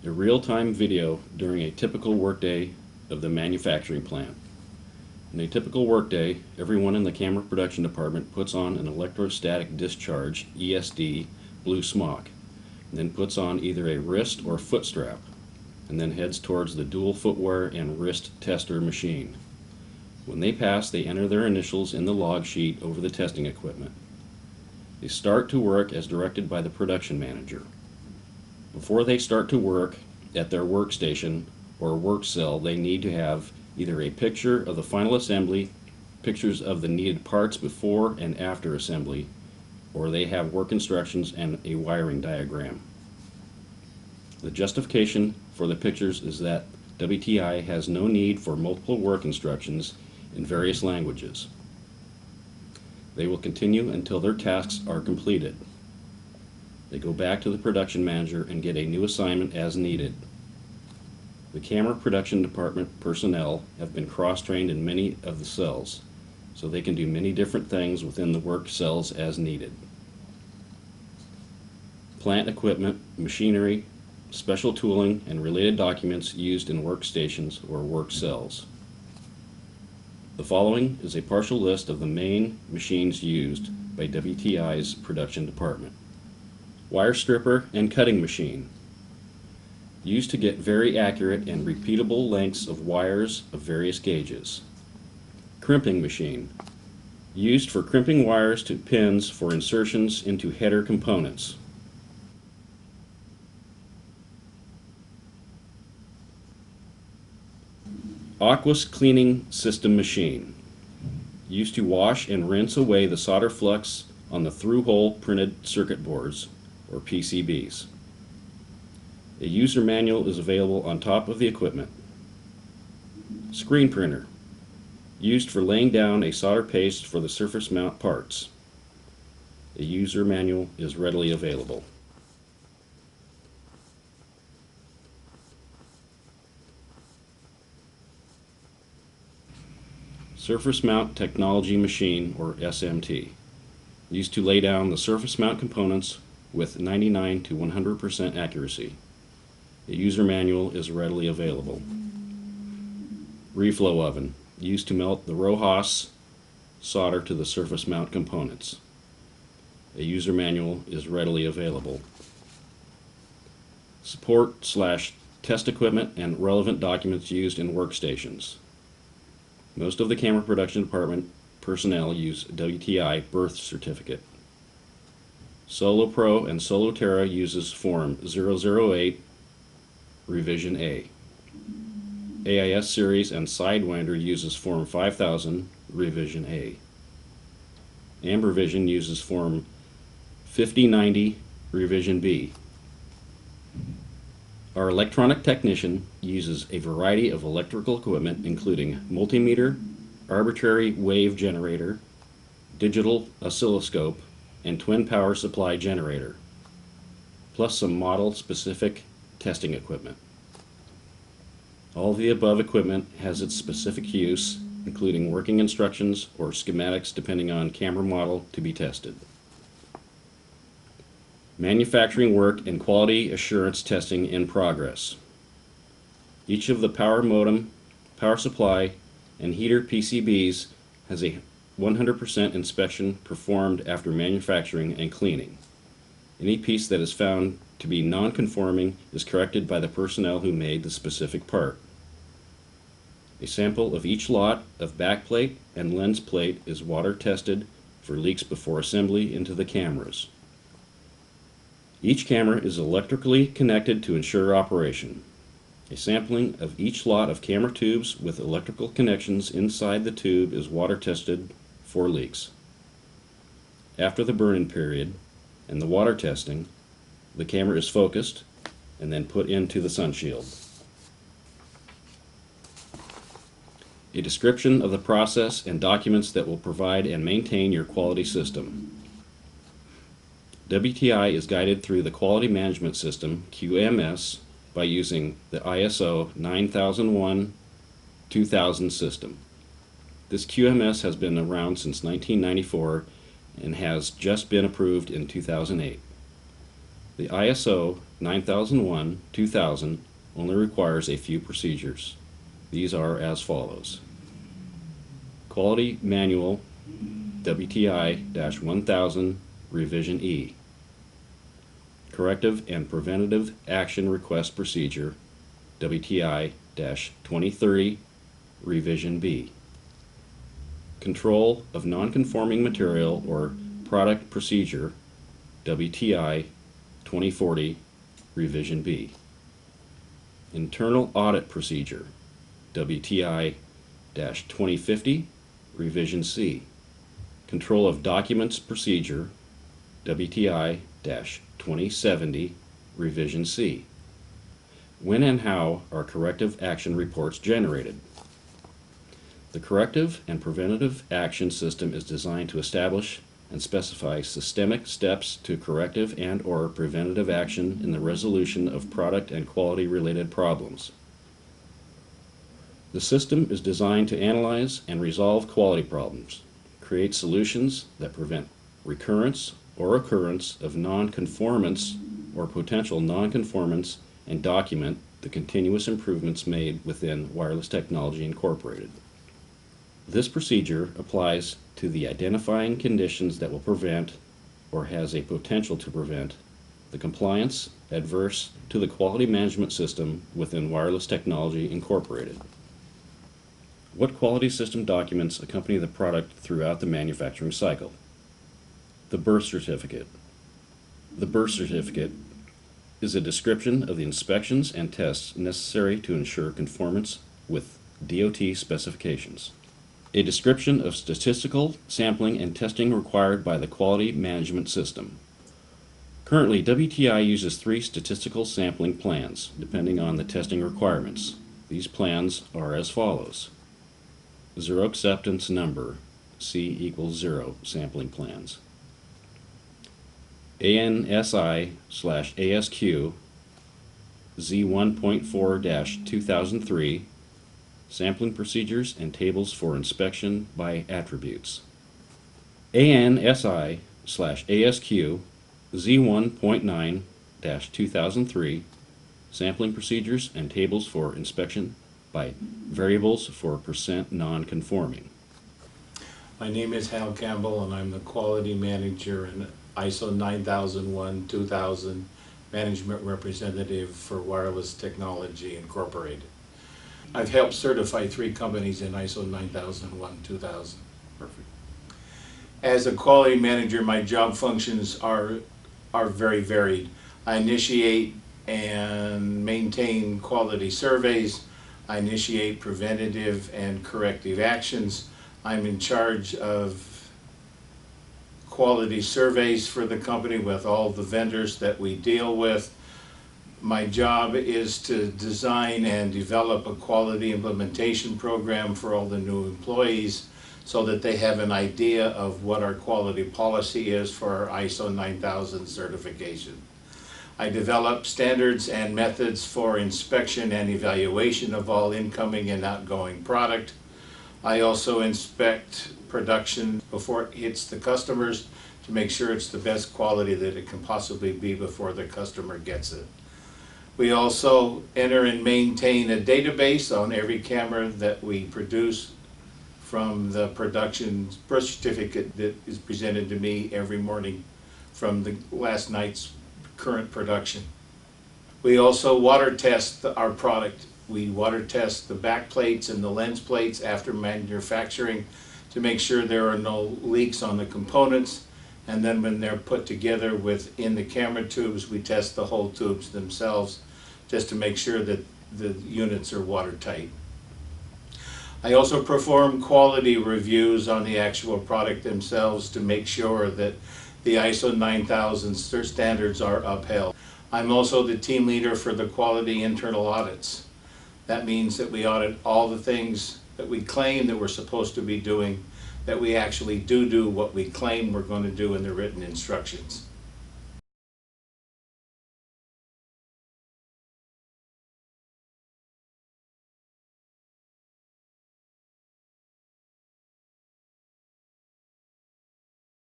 A real-time video during a typical workday of the manufacturing plant. In a typical workday, everyone in the camera production department puts on an electrostatic discharge (ESD) blue smock, and then puts on either a wrist or foot strap, and then heads towards the dual footwear and wrist tester machine. When they pass, they enter their initials in the log sheet over the testing equipment. They start to work as directed by the production manager. Before they start to work at their workstation or work cell, they need to have either a picture of the final assembly, pictures of the needed parts before and after assembly, or they have work instructions and a wiring diagram. The justification for the pictures is that WTI has no need for multiple work instructions in various languages. They will continue until their tasks are completed. They go back to the production manager and get a new assignment as needed. The camera production department personnel have been cross-trained in many of the cells, so they can do many different things within the work cells as needed. Plant equipment, machinery, special tooling, and related documents used in workstations or work cells. The following is a partial list of the main machines used by WTI's production department. Wire stripper and cutting machine, used to get very accurate and repeatable lengths of wires of various gauges. Crimping machine, used for crimping wires to pins for insertions into header components. Aqueous cleaning system machine, used to wash and rinse away the solder flux on the through-hole printed circuit boards, or PCBs. A user manual is available on top of the equipment. Screen printer, used for laying down a solder paste for the surface mount parts. A user manual is readily available. Surface mount technology machine, or SMT, used to lay down the surface mount components with 99 to 100% accuracy. A user manual is readily available. Reflow oven, used to melt the RoHS solder to the surface mount components. A user manual is readily available. Support/test equipment and relevant documents used in workstations. Most of the camera production department personnel use WTI birth certificate. Solo Pro and Solo Terra uses Form 008 Revision A. AIS Series and Sidewinder uses Form 5000 Revision A. Ambervision uses Form 5090 Revision B. Our electronic technician uses a variety of electrical equipment including multimeter, arbitrary wave generator, digital oscilloscope, and twin power supply generator, plus some model-specific testing equipment. All of the above equipment has its specific use, including working instructions or schematics depending on camera model to be tested. Manufacturing work and quality assurance testing in progress. Each of the power modem, power supply, and heater PCBs has a 100% inspection performed after manufacturing and cleaning. Any piece that is found to be non-conforming is corrected by the personnel who made the specific part. A sample of each lot of backplate and lens plate is water tested for leaks before assembly into the cameras. Each camera is electrically connected to ensure operation. A sampling of each lot of camera tubes with electrical connections inside the tube is water tested for leaks. After the burn-in period and the water testing, the camera is focused and then put into the sunshield. A description of the process and documents that will provide and maintain your quality system. WTI is guided through the Quality Management System, QMS, by using the ISO 9001-2000 system. This QMS has been around since 1994 and has just been approved in 2008. The ISO 9001-2000 only requires a few procedures. These are as follows. Quality Manual WTI-1000 Revision E. Corrective and Preventative Action Request Procedure WTI-2030 Revision B. Control of Non-Conforming Material or Product Procedure WTI 2040 Revision B. Internal Audit Procedure WTI-2050 Revision C. Control of Documents Procedure WTI-2070 Revision C. When and how are corrective action reports generated? The Corrective and Preventative Action System is designed to establish and specify systemic steps to corrective and/or preventative action in the resolution of product and quality-related problems. The system is designed to analyze and resolve quality problems, create solutions that prevent recurrence or occurrence of non-conformance or potential non-conformance, and document the continuous improvements made within Wireless Technology Incorporated. This procedure applies to the identifying conditions that will prevent or has a potential to prevent the compliance adverse to the quality management system within Wireless Technology Incorporated. What quality system documents accompany the product throughout the manufacturing cycle? The birth certificate. The birth certificate is a description of the inspections and tests necessary to ensure conformance with DOT specifications. A description of statistical sampling and testing required by the quality management system. Currently, WTI uses 3 statistical sampling plans, depending on the testing requirements. These plans are as follows. Zero acceptance number, C=0 sampling plans. ANSI/ASQ Z1.4-2003 Sampling Procedures and Tables for Inspection by Attributes. ANSI/ASQ Z1.9-2003 Sampling Procedures and Tables for Inspection by Variables for Percent Non-Conforming. My name is Hal Campbell and I'm the Quality Manager and ISO 9001-2000 Management Representative for Wireless Technology Incorporated. I've helped certify 3 companies in ISO 9001-2000. Perfect. As a quality manager, my job functions are very varied. I initiate and maintain quality surveys. I initiate preventative and corrective actions. I'm in charge of quality surveys for the company with all the vendors that we deal with. My job is to design and develop a quality implementation program for all the new employees so that they have an idea of what our quality policy is for our ISO 9000 certification. I develop standards and methods for inspection and evaluation of all incoming and outgoing product. I also inspect production before it hits the customers to make sure it's the best quality that it can possibly be before the customer gets it. We also enter and maintain a database on every camera that we produce from the production birth certificate that is presented to me every morning from the last night's current production. We also water test our product. We water test the back plates and the lens plates after manufacturing to make sure there are no leaks on the components, and then when they're put together within the camera tubes, we test the whole tubes themselves just to make sure that the units are watertight. I also perform quality reviews on the actual product themselves to make sure that the ISO 9000 standards are upheld. I'm also the team leader for the quality internal audits. That means that we audit all the things that we claim that we're supposed to be doing, that we actually do what we claim we're going to do in the written instructions.